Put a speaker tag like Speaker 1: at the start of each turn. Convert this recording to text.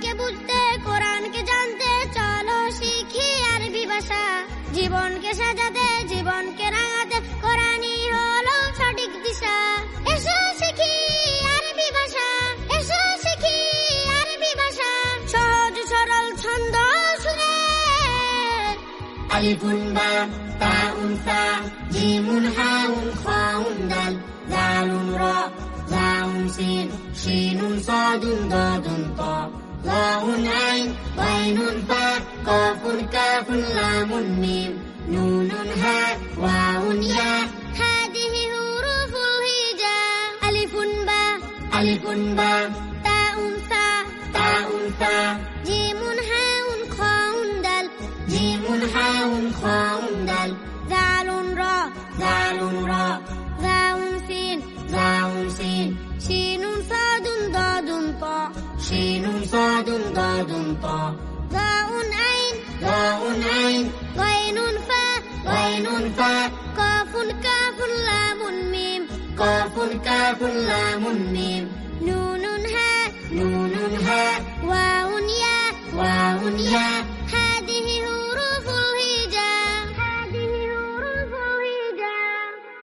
Speaker 1: কোরআনকে বুঝতে কোরআনকে জানতে চলো শিখি আরবি ভাষা জীবনকে সাজাতে জীবনকে রাঙাতে কোরআনই হলো সঠিক দিশা এসো শিখি আরবি ভাষা এসো শিখি আরবি ভাষা সহজ সরল ছন্দ শুনে
Speaker 2: ألف باء تاء ثاء جيم حاء خاء دال ذال راء زاء سين شين صاد ضاد طاء ظاء عين غين فاء قاف كاف لام ميم نون هاء واو ياء
Speaker 1: هذه حروف الهجاء ألف باء
Speaker 2: ألف باء
Speaker 1: تاء ثاء
Speaker 2: تاء ثاء
Speaker 1: جيم حاء خاء دال
Speaker 2: جيم حاء خاء دال
Speaker 1: ذال راء
Speaker 2: ذال راء
Speaker 1: زاء سين
Speaker 2: زاء سين
Speaker 1: شين صاد ضاد طاء
Speaker 2: شين صاد ضاد طاء
Speaker 1: ظاء عين
Speaker 2: ظاء عين
Speaker 1: غين فاء
Speaker 2: غين فاء
Speaker 1: قاف كاف لام ميم
Speaker 2: قاف كاف لام ميم
Speaker 1: نون هاء
Speaker 2: نون هاء
Speaker 1: واو ياء
Speaker 2: واو ياء